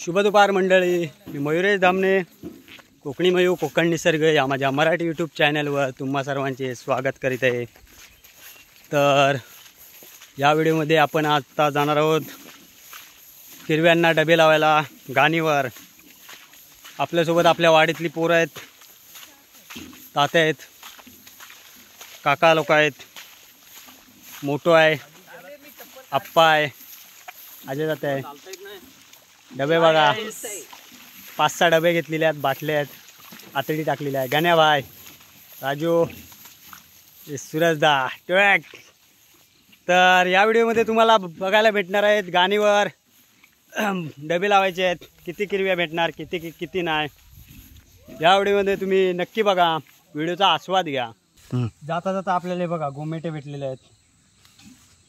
शुभ दुपार मंडळी, मी मयुरेश धामणे, कोकणी मयू कोकण निसर्ग या माझ्या मराठी यूट्यूब चॅनलवर तुम्हा सर्वांचे स्वागत करीत आहे। तर या व्हिडिओमध्ये आपण आता जाणार आहोत किरव्यांना डबे लावायला गाणीवर। आपल्यासोबत आपल्या वाडीतली पोरं आहेत, तात्या आहेत, काका लोक आहेत, मोठो आहे, आप्पा आहे, अजय जाते आहे। डबे बघा, 5-6 डबे घेतलेले आहेत, बाटले आहेत, आतडी टाकलेली आहे। गण्या भाई, राजू, सूरजदा ट्रॅक। तर या व्हिडिओमध्ये तुम्हाला बघायला भेटणार आहेत गाणीवर डबे लावायचे आहेत, किती किरव्या भेटणार, किती नाही, या व्हिडिओमध्ये तुम्ही नक्की बघा, व्हिडिओचा आस्वाद घ्या। जाता जाता आपल्याला बघा गोमेटे भेटलेले आहेत,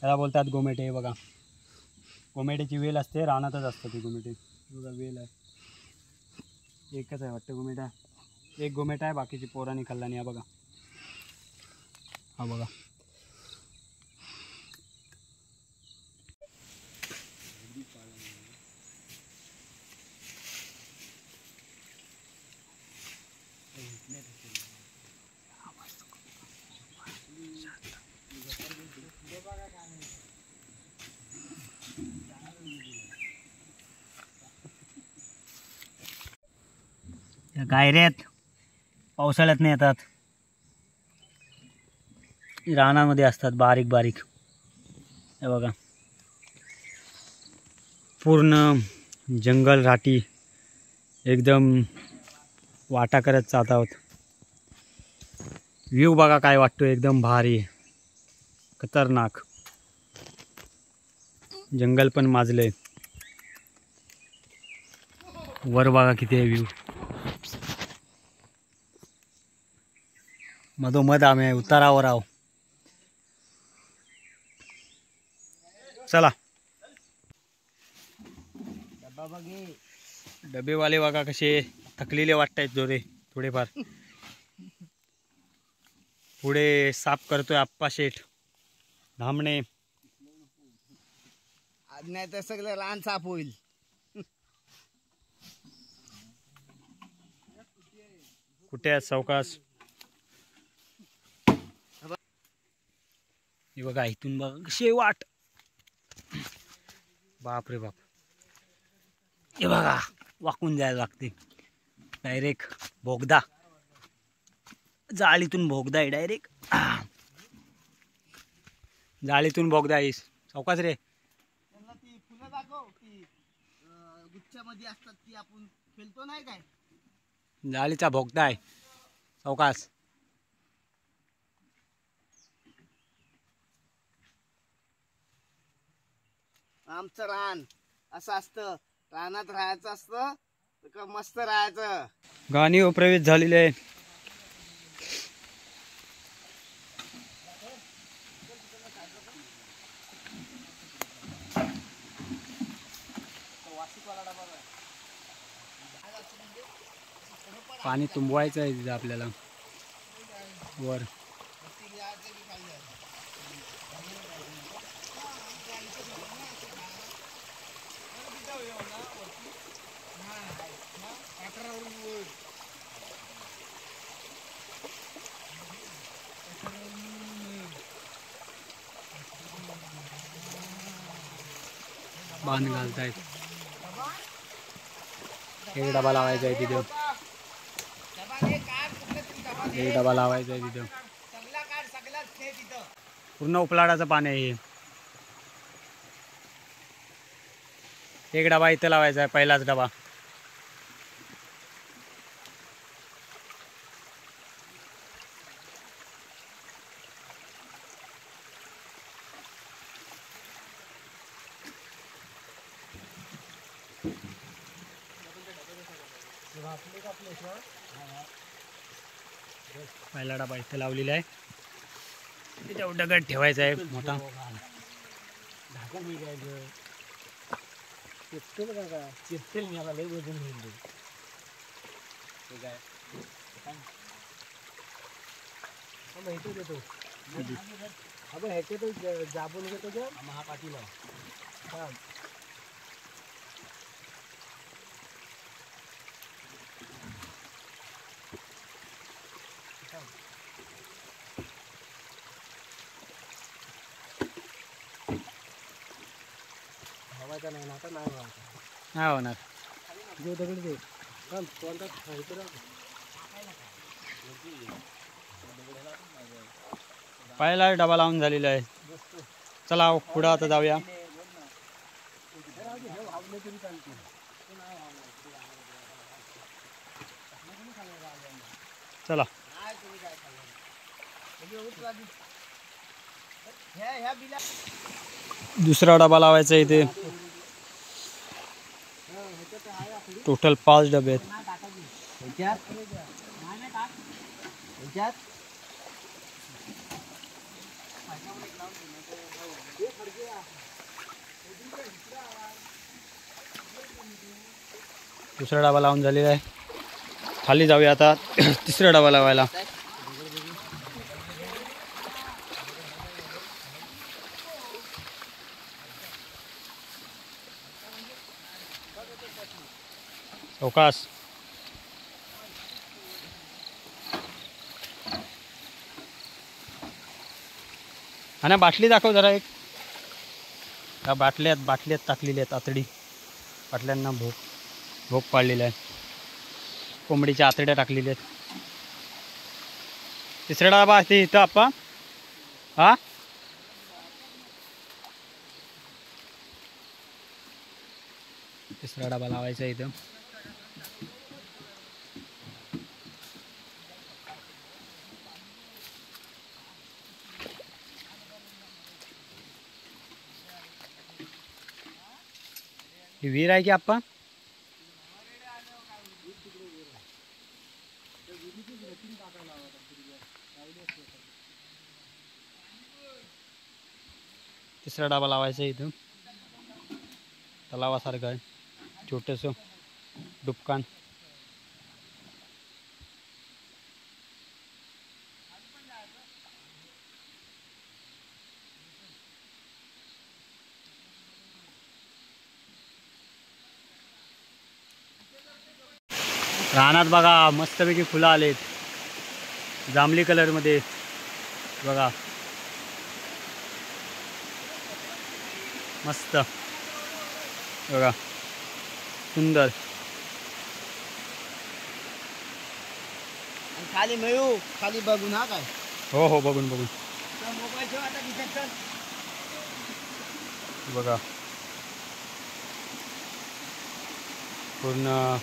त्याला बोलतात गोमेटे। हे बघा, गोमेटेची वेल असते, रानातच असतं ती गोमेटे। बघा वेल आहे, एकच आहे वाटतं गोमेटा, एक गोमेटा आहे, बाकीची पोरांनी खाल्ला नाही। हा बघा, हा बघा, गायऱ्यात पावसाळ्यात नाही येतात, रानामध्ये असतात बारीक बारीक। हे बघा, पूर्ण जंगल राठी एकदम वाटा करत जात आहोत। व्ह्यू बघा काय वाटतो, एकदम भारी खतरनाक। जंगल पण माजलंय, वर बघा किती आहे व्ह्यू। मधोमध आम्ही उतारावर आहो। चला, डबेवाले बघा कसे थकलेले वाटतायत जोरे थोडेफार। पुढे साफ करतोय आप्पा शेठ धामणे। आज नाही तर सगळं रान साफ होईल। कुठे आहेत सावकाश? हे बघा, इथून बघा कशी वाट, बाप रे बाप। हे बघा, वाकून जायला लागते डायरेक्ट, बोगदा, जाळीतून बोगदा आहे डायरेक्ट, जाळीतून बोगदा आहे। सावकाश रे, त्यांना ती फुलं दाखव, ती गुच्छामध्ये असतात, ती आपण खेळतो नाही काय, जाळीचा बोगदा आहे। सावकाश, आमचं रान असं असतं, रानात राहायचं असतं तर मस्त राहायचं। गाणी प्रवेश झालेले आहे। पाणी तुंबवायचं आहे तिथं आपल्याला वर। बांध घालतायत, एक डबा लावायचा आहे तिथं, एक डबा लावायचा आहे तिथं। पूर्ण उपलाडाचं पाणी आहे। एक डबा इथं लावायचा आहे, पहिलाच डबा। पहिला डबा इथे लावलेला आहे, तिथे दगड ठेवायचा आहे मोठा। जाबून घेतो महापाटीला। नाही होणार. पहिला डबा लावून झालेला आहे. चला पुढं आता जाऊया. चला दुसरा डबा लावायचा इथे. टोटल 5 डबे आहेत. दुसरा डबा लावून झालेला आहे. खाली जाऊया आता तिसरा डबा लावायला. अवकाश आणि बाटली दाखव जरा एक. त्या बाटल्यात टाकलेली आहेत आतडी. बाटल्यांना भोग पाडलेला आहे. कोंबडीच्या आतड्या टाकलेल्या आहेत. तिसरा डबा आहे इथं आपा. हा तिसरा डबा लावायचा इथं. ही विहीर आहे की आपा. तिसरा डबा लावायचा इथं. तलावासारखं आहे छोटंसं डुबकान. रानात बघा मस्तपैकी फुलं आलेत जांभळी कलरमध्ये. बघा मस्त. बघा सुंदर. खाली मयू खाली बघून हा काय. हो हो बघून मोबाईल ठेव आता तिथे चल. बघा पूर्ण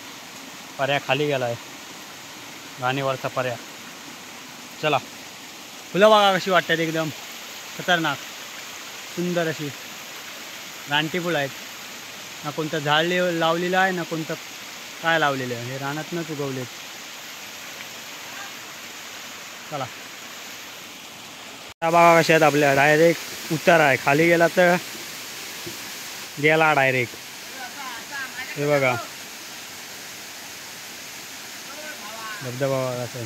पर्या खाली गेलाय. गाणीवरचा पर्या. चला फुलं बघा कशी वाटतात एकदम खतरनाक सुंदर अशी. रानटी फुलं आहेत. ना कोणतं झाड लावलेलं आहे ना कोणतं काय लावलेलं आहे. हे रानातनंच उगवलेत. चला त्या बघा कशा आहेत आपल्या. डायरेक्ट उतार आहे. खाली गेला तर गेला डायरेक्ट. हे बघा धबधबा बघा असं.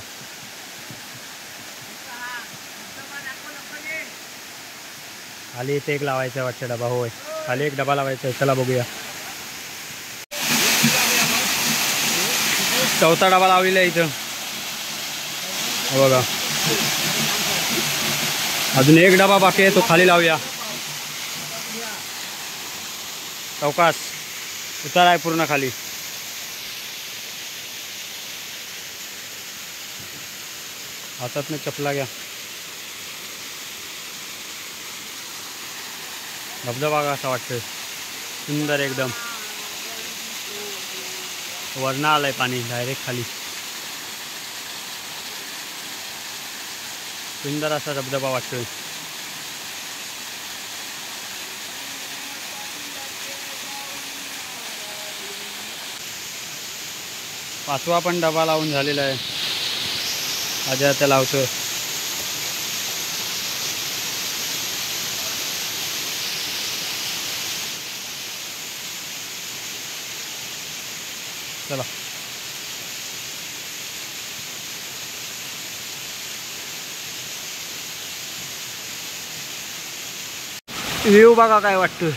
खाली इथे एक लावायचा वाटतं डबा. होय खाली एक डबा लावायचा आहे. चला बघूया. चौथा डबा लावलेला आहे इथं. बघा अजून एक डबा बाकी आहे तो खाली लावूया. अवकाश उतार आहे पूर्ण खाली. हातातनं चपला घ्या. धबधबा कसा वाटतोय सुंदर एकदम. वरनं आलंय पाणी डायरेक्ट खाली. सुंदर असा धबधबा वाटतोय. पाचवा पण डबा लावून झालेला आहे. आधी आता लावतोय. चला व्ह्यू बघा काय वाटतोय.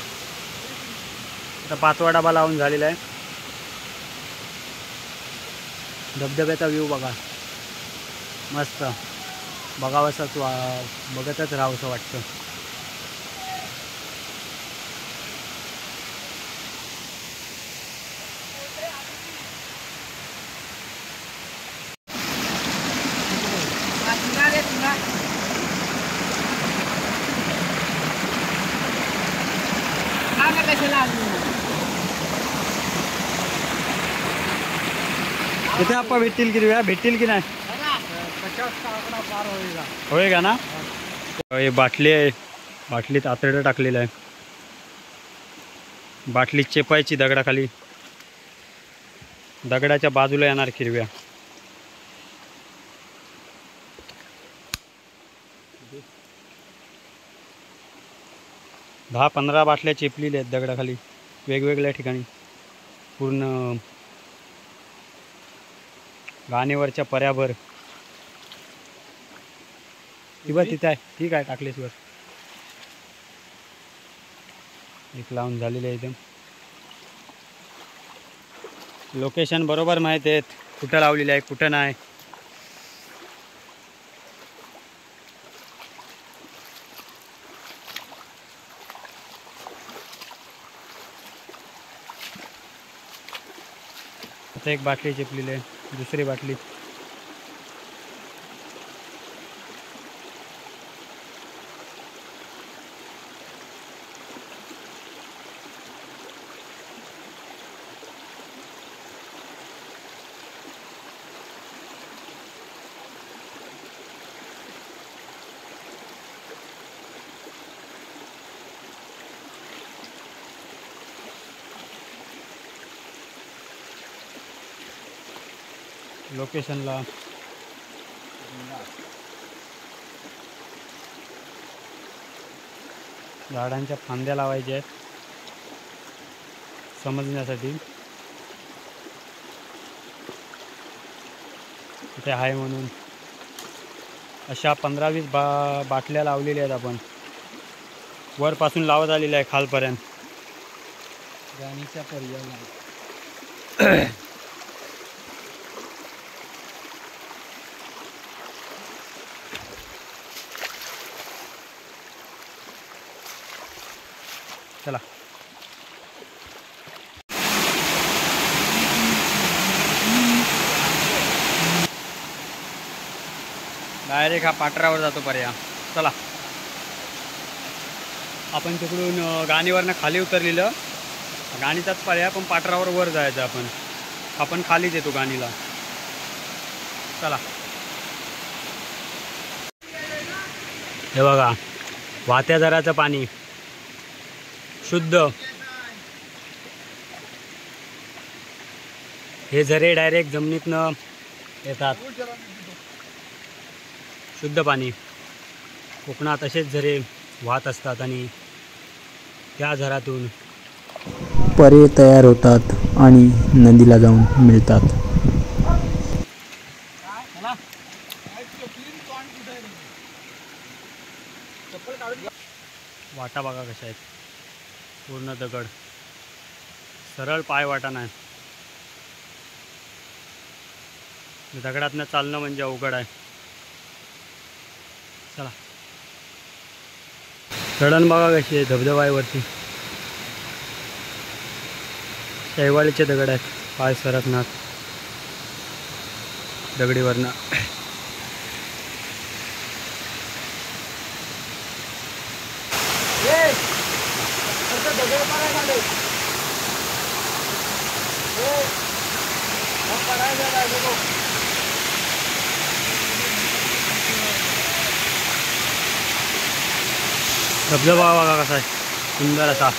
आता पाचवा डबा लावून झालेला आहे. धबधब्याचा व्ह्यू बघा मस्त. बघावंसंच बघतच राहावंसं वाटतं. किती आप्पा भेटतील की वेळा भेटतील की नाही? होय का ना? हे बाटली आहे, बाटलीत आतडं टाकलेलं आहे. बाटली चेपायची दगडाखाली, दगडाच्या बाजूला येणार किरव्या. 10-15 बाटल्या चेपलेल्या आहेत दगडाखाली वेगवेगळ्या ठिकाणी. पूर्ण गाणेवरच्या पर्याभर. ती बघ तिथे आहे, ठीक आहे टाकलेस वर. एक लावून झालेले आहे एकदम. लोकेशन बरोबर माहीत आहेत, कुठं लावलेलं आहे कुठं नाही. आता एक बाटली चिपलेली आहे, दुसरी बाटली. लोकेशनला झाडांच्या फांद्या लावायच्या आहेत समजण्यासाठी. इथे आहे म्हणून अशा 15-20 बाटल्या लावलेल्या आहेत आपण. वरपासून लावत आलेल्या आहे खालपर्यंत. गाणीच्या पर्यायाला चला. डायरेक्ट हा पाटरावर जातो पर्या. चला, आपण तिकडून गाणीवरनं खाली उतरलेलं, गाणीचाच पर्याय पण पाटरावर वर जायचं. आपण खालीच येतो गाणीला. चला. हे बघा, वाहत्या झऱ्याचं पाणी शुद्ध. हे झरे डायरेक्ट जमिनीतनं येतात. शुद्ध पाणी. कोकणात असेच झरे वाहत असतात आणि त्या झऱ्यातून परे तयार होतात आणि नदीला जाऊन मिळतात. वाटा बघा कशा आहेत, पूर्ण दगड. सरळ पाय वाटा नाही. दगडातनं चालणं म्हणजे अवघड आहे. चला. चढण बघा कशी आहे, धबधबा आहे वरती. शैवाळीचे दगड आहेत, पाय सरकणार दगडीवरनं. धबधबा बघा कसा आहे, सुंदर असा.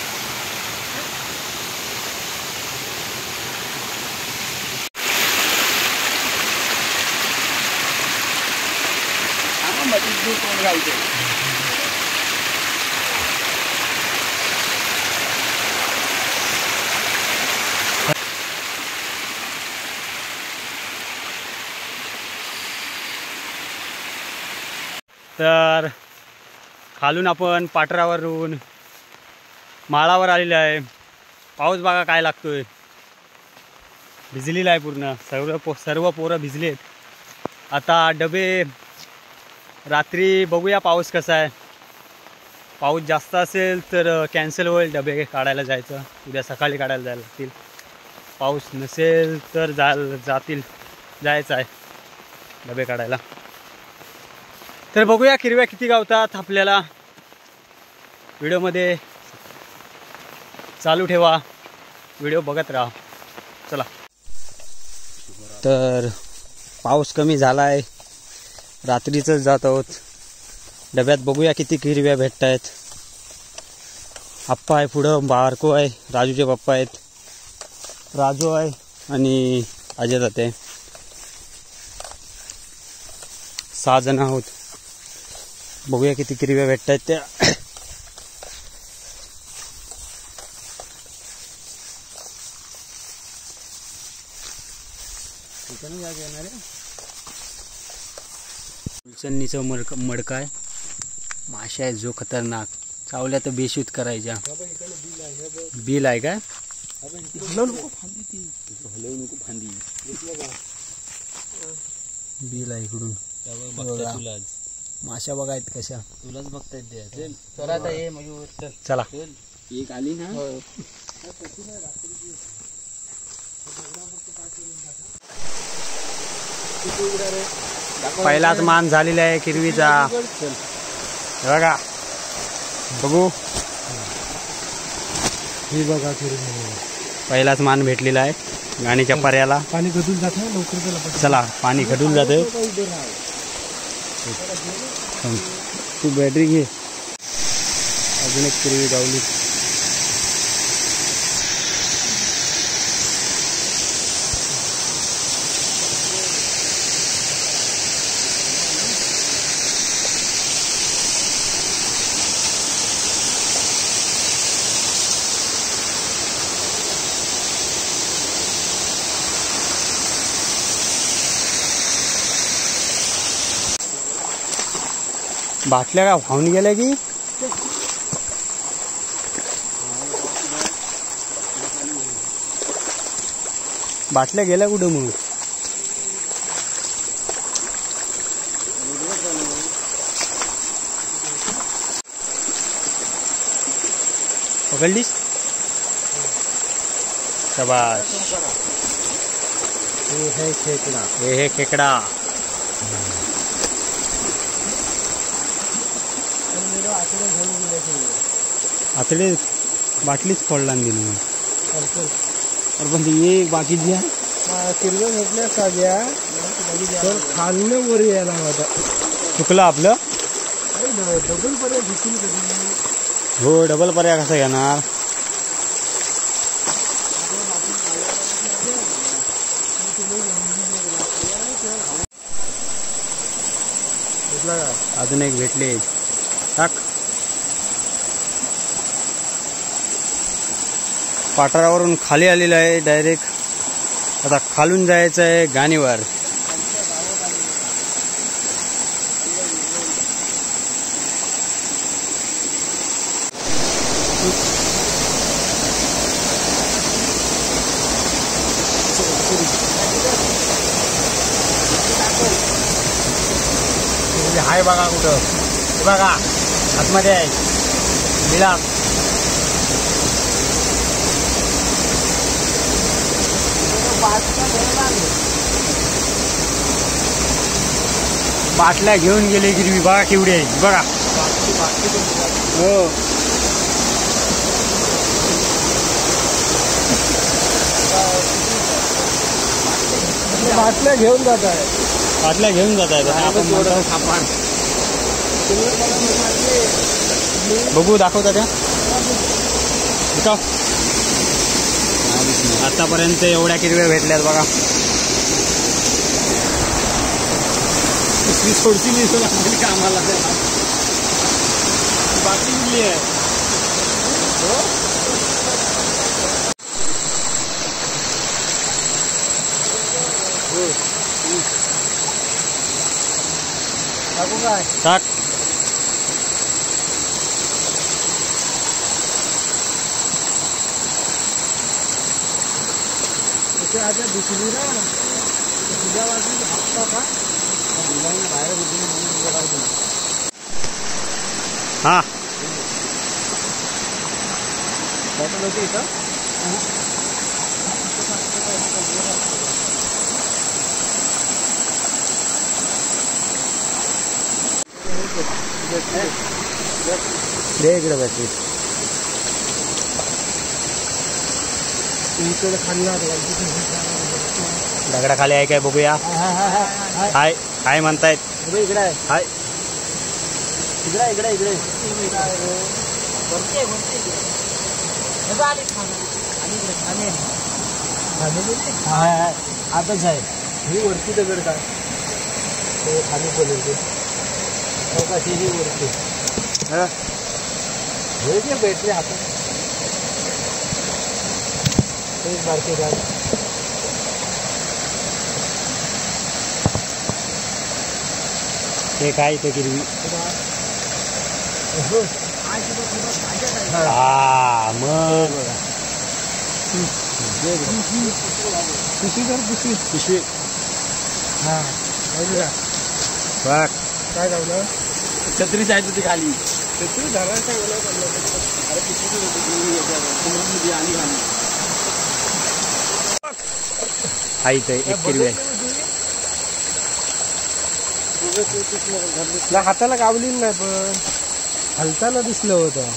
तर खालून आपण पाटरावरून माळावर आलेलं आहे. पाऊस बघा काय लागतोय, भिजलेला आहे पूर्ण. सर्व पोरं भिजलेत. आता डबे रात्री बघूया पाऊस कसा आहे. पाऊस जास्त असेल तर कॅन्सल होईल, डबे काढायला जायचं. उद्या सकाळी काढायला जायला लागतील. पाऊस नसेल तर जायचं आहे डबे काढायला. तर बघूया किरव्या किती गावतात आपल्याला. व्हिडिओमध्ये चालू ठेवा, व्हिडिओ बघत राहा. चला. तर पाऊस कमी झाला आहे, रात्रीच जात आहोत. डब्यात बघूया किती हिरव्या भेटत आहेत. आप्पा आहे पुढं, बारको आहे, राजूचे पप्पा आहेत, राजू आहे आणि अजय जाते. 6 जण आहोत. बघूया किती हिरव्या भेटत आहेत त्या. उलचणीचं मडका आहे, माशा आहे जो खतरनाक. चावल्या तर बेशूत करायच्या. बिल आहे काय? बिल आहे इकडून. माशा बघायत कशा. तुलाच बघतायत. चला आता ये मयूर. चला. एक आली ना. पहिलाच मान झालेला आहे किरवीचा. बघा बघू, हे बघा किरवी. पहिलाच मान भेटलेला आहे गाणीच्या पर्याला. पाणी गदून जात ना लवकर. चला, पाणी खडून जाते. तू बॅटरी घे. अजून एक किरवी गावली. बाटल्या का वाहून गेल्या की बाटल्या गेल्या कुठं मग? पकडलीस? शाबाश. हे है खेकडा. हे खेकडा. आतडे बाटलीच फोडला दिली. पण ये बाकीची किरव्या भेटल्या सगळ्या. तर खाल्लं वर यायला होता. चुकलं आपलं. डबल पर्याय घेतली कधी. हो, डबल पर्याय कसा घेणार? अजून एक भेटले. टाक. पाटारावरून खाली आलेलं आहे डायरेक्ट. आता खालून जायचं आहे गाणीवर. हाय बघा कुठं. बघा आतमध्ये आहे बिलास. बाटल्या घेऊन गेले गिरवी. बघा केवढी आहे बघा. हो, बाटल्या घेऊन जात आहे. बाटल्या घेऊन जात आहेत. आपण बघू, दाखवता त्या. आतापर्यंत एवढ्या किरव्या भेटल्यात बघा. थोडीशी मी कामाला बाकी कुठली आहे. टाकू काय? टाक. आता दिसली ना तुझ्या वाजून हप्ता का बाहेर हा, बॉटल होती इथं. दे इकडे बॅटरी. इकडे खाली दगडाखाली आहे काय बघूया. हाय हाय म्हणतायत. इकडे आहे, हाय इकडे इकडे इकडे आताच आहे. ही वरती दगड काय खाली बोलवते कशी ही वरती हे जे भेटले हातात एक बारके झाड. ते काय ते गिरवी. हा मग पिशवी हा बघ काय लावलं छत्री जायचं होती खाली. छत्री झाला काय बोला अरे पिशवी आली खाली. हा इथं एक गिरवी आहे. हाताला गावली नाही पण हलताना दिसलं होतं.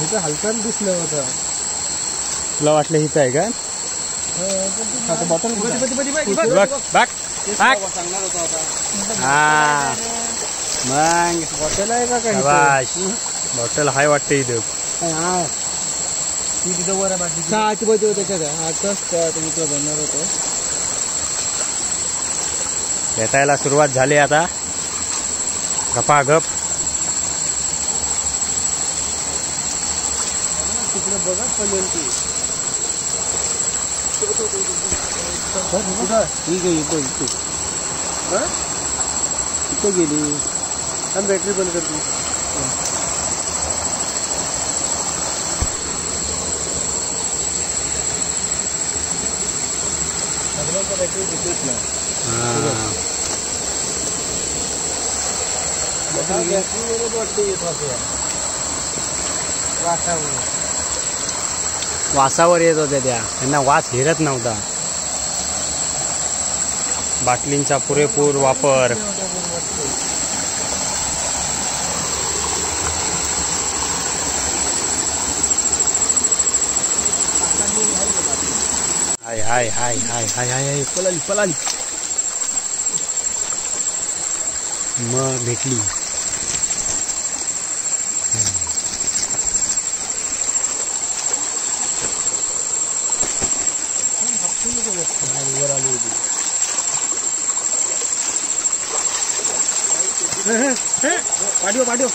इथं हलताना दिसलं होतं. तुला वाटलं हिचं आहे का. बॉटल बघ बघ सांगणार होता आता. हा मग बॉटल आहे का काय शाबाश. बॉटल हाय वाटतं इथं. हा ती तिथं वर आहे आजूबाजू होतं त्याच्यात आताच तुम्ही तो बनणार होतो. भेटायला सुरुवात झाली आता गपागप. तिकडे बघा पडेल ती ठीक आहे. इथं इथं गेली आणि बॅटरी बंद करते. बॅटरी दिसत नाही. बॅटरीवरच वाटते येत होते वासावर. वासावर येत होत्या त्या. त्यांना वास हिरत नव्हता. बाटलींचा पुरेपूर वापर. हाय हाय हाय हाय हाय हाय हाय पळाली पळाली. मग भेटली. पाठव पाठव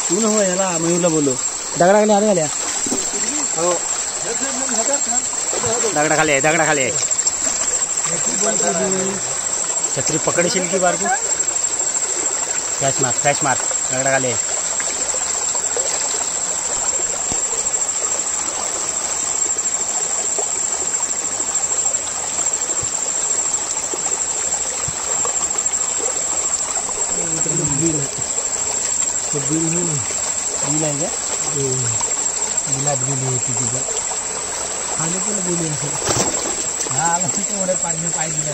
तू न हो ह्याला मयूरला बोलो. दगडाखाली आले आल्या. हो दगडाखाली आहे दगडाखाली आहे. छत्री पकडशील की बारको. फ्लॅश मार दगडाखाली आहे. बिल आहे का बिलात गेली होती तिथं. आले पण गेली असेल. हा आला तिथे एवढे पाहिजे पाहिजे.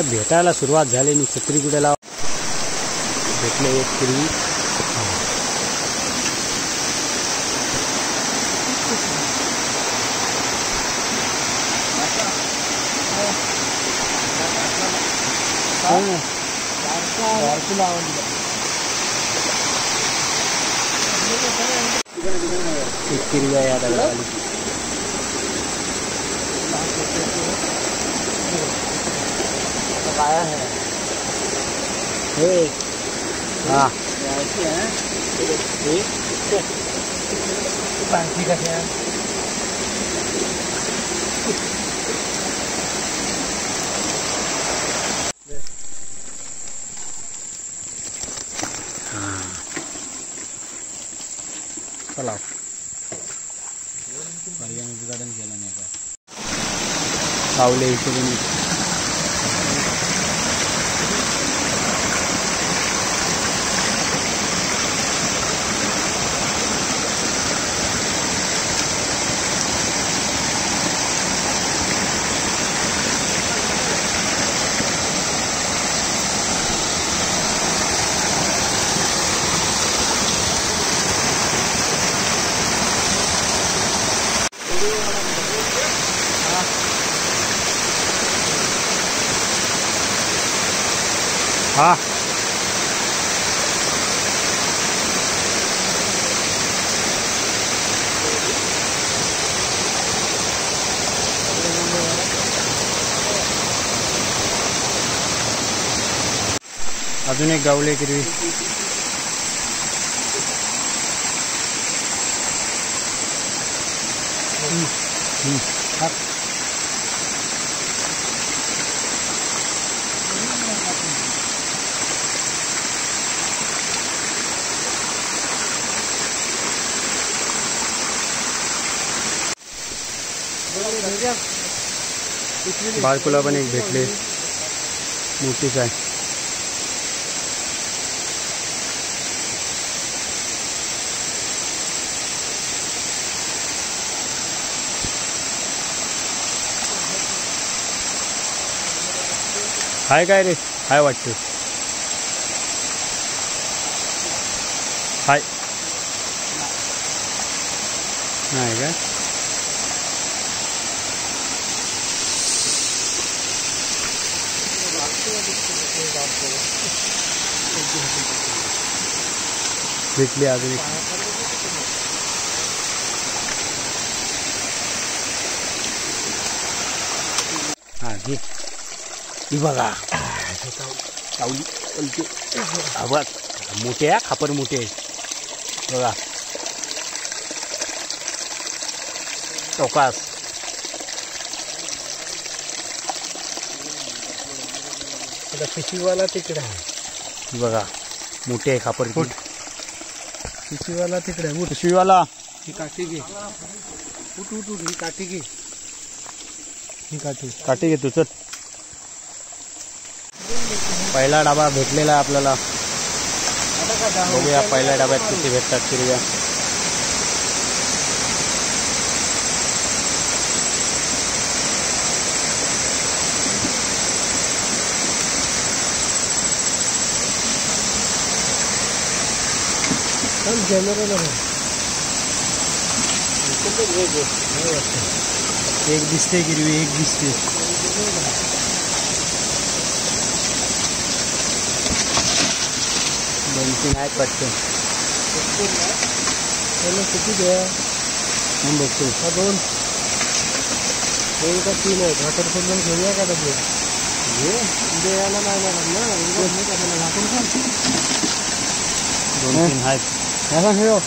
भेटायला सुरुवात झाली. मी छत्री कुठे लाव भेटले एक पूर्वी. एक किरी आहे आता दगडाखाली. काय आहे हे हा पार्टी कशा चला. उद्घाटन केलं नाही का पावले इकडून. हा अजून एक गावले हिरवी. बाळकुला पण एक भेटले, मोठीच आहे. हाय काय रे, हाय वाटतं. हाय नाही काय. भेटली अजून एक. हा घे, ही बघा सावली पलते. बघ मोठे आहे, खापर मोठे आहे बघा. चौकास पिशवीवाला तिकडे आहे बघा, मोठे आहे खापर. कुठ पिशवीवाला तिकडे आहे. पिशवीवाला ही काठी घे. उठ उठ उठ, ही काठी घे. ही काठी घेतो. चल, पहिला डबा भेटलेला आहे आपल्याला. बघूया पहिल्या डब्यात किती भेटतात हिरव्या. एक दिसते हिरवी, एक दिसते. दोन तीन आहेत वाटतं. किती द्या मग बघतो. हा दोन का तीन आहे. झाकण सोडून घेऊया का डबे? द्यायला नाही लागत ना. दोन तीन आहेत. ह्याला ठेव.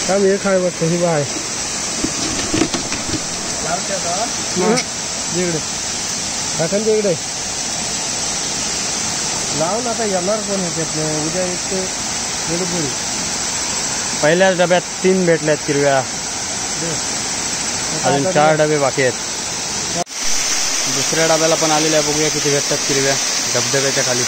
काम हे खाय वाटतं. ही बाय इकडे झाकण दे इकडे. लावून आता येणार पण ह्याच्यात उद्या इतके वेळपुरी. पहिल्याच डब्यात 3 भेटल्यात हिरव्या. अजून 4 डबे बाकी आहेत. दुसऱ्या डब्याला पण आलेल्या, बघूया किती भेटतात हिरव्या धबधब्याच्या खाली.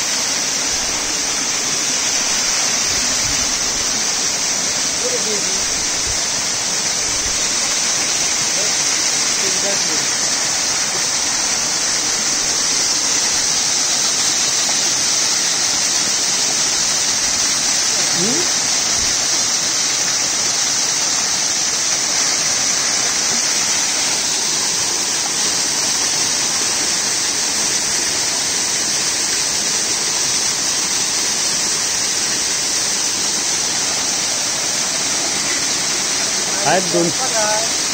आहेत 2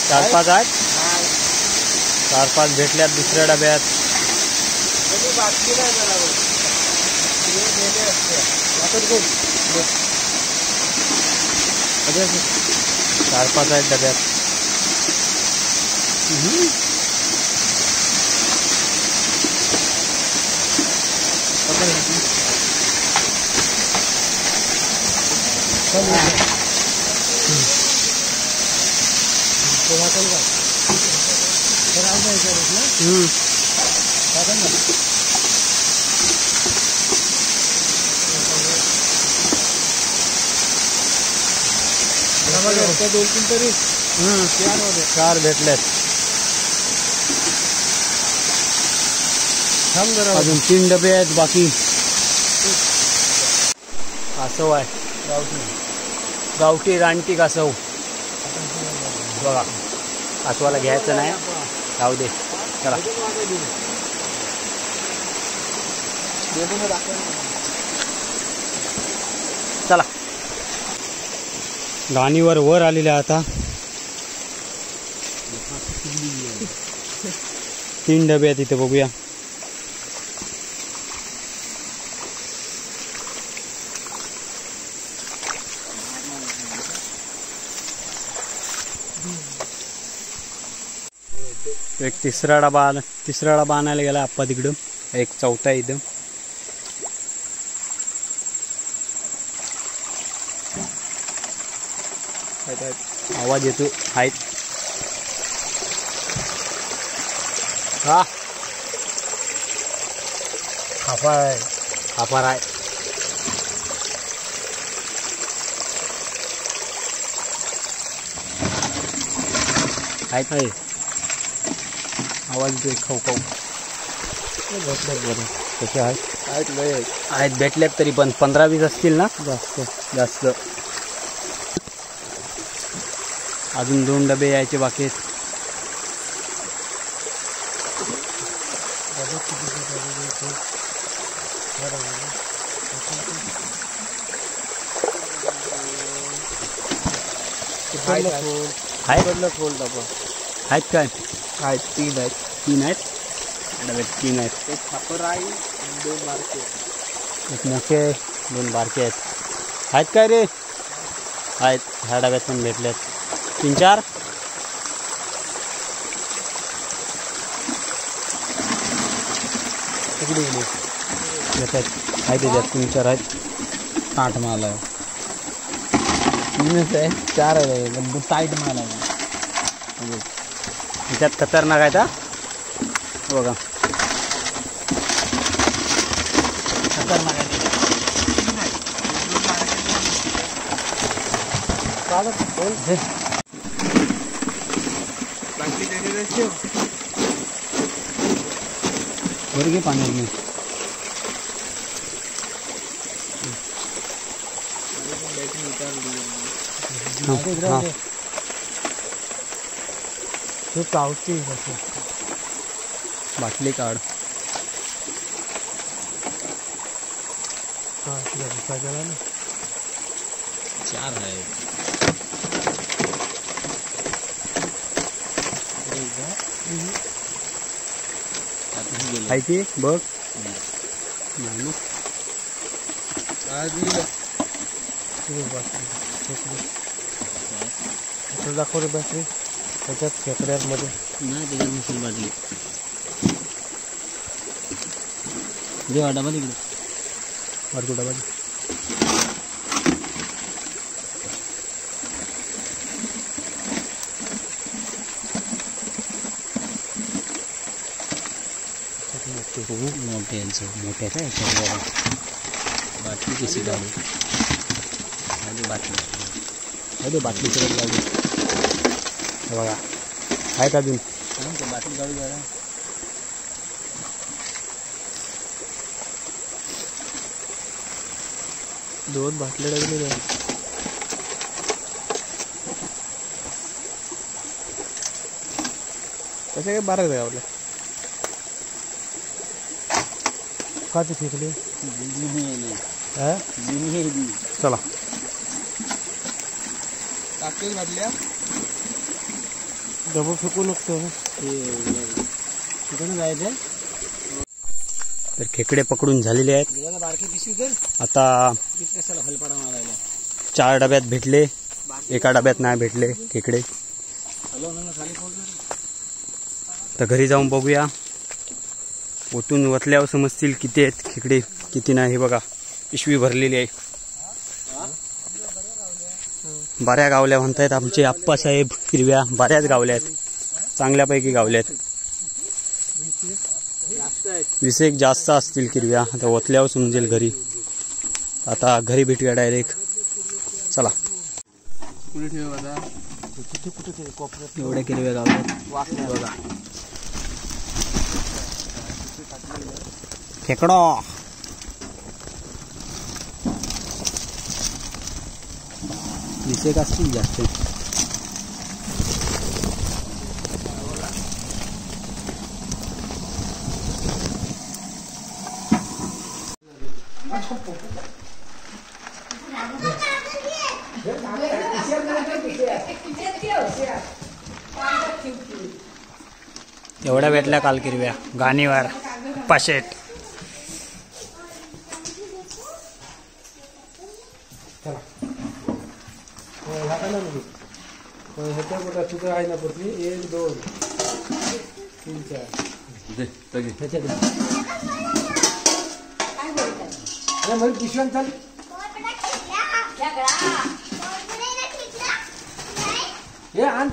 4 5 आहेत. 4 5 भेटल्यात दुसऱ्या डब्यात. 4 5 आहेत डब्यात. दोन तीन तरी 4 भेटल्यात. थांब जरा. अजून 3 डबे आहेत बाकी. कासव आहे, गावठी रानटी कासव बघा. कासवाला घ्यायचं नाही, जाऊ दे. चला चला गाणीवर वर आलेले आता 3 डबे आहेत इथे, बघूया. एक तिसरा डबा आणायला गेला आप्पा तिकडं. एक चौथा इथं. आवाज येतो. आहेत हा खाफार आहे. आहेत आवाज येतोय खाऊ खाऊ. कसे आहेत भेटल्यात तरी पण 15-20 असतील ना, जास्त. अजून 2 डबे यायचे बाकी आहेत. आहेत काय? आहेत 3 आहेत. 3 आहेत डब्यात. 3 आहेत. एक खापर आहे, 2 बारके. एक मोठे 2 बारके आहेत. आहेत काय रे? आहेत. ह्या डब्यात पण भेटल्यात 3-4. तिकडे गेले येत आहेत. त्याच्यात 3-4 आहेत. 8 माल आहे. 3च आहे, 4 आहे. एकदम टाईट माल आहे. त्याच्यात खतरनाक आहे का बघा. खतरनाक आहे. वर घे पाण्यात मी. बाटली काढ. चार आहे. ती बघ दाखव रे बॅटरी. त्याच्यात खेकड्यामध्ये नाही, त्याच्यात नसेल बाटली. देवा डबा तिकडे वरतू डबा. मोठे मोठे काय बाटली कशी काढू. बाटली बाटली सगळं लावली बघा. आहेत अजून बाटली काढू जरा. दोन बाटल्या लागले. कशा काय 12 गावल्या का ते फेकले. चला टाकेल बाटल्या डबा फेकू नको. कुठून जायचं. तर खेकडे पकडून झालेले आहेत. आता 4 डब्यात भेटले, एका डब्यात नाही भेटले खेकडे. तर घरी जाऊन बघूया. ओतून वतल्यावर समजतील किती आहेत खेकडे किती नाही. हे बघा पिशवी भरलेली आहे. बऱ्या गावल्या म्हणतायत आमचे आप्पासाहेब. हिरव्या बऱ्याच गावल्या आहेत, चांगल्यापैकी गावल्या आहेत. 20 जास्त असतील किरव्या. आता ओतल्यावर समजेल घरी. आता घरी भेटूया डायरेक्ट. चला. एवढ्या किरव्या गावल्यात बघा. खेकडो दिसेक असतील जास्त. एवढ्या भेटल्या काल किरव्या गाणीवार पाशेट. ह्याच्या कुठं तुझं आहे ना पत्नी 1 2 3 4 ह्याच्याकडे पिशव्यान चाल हे आण.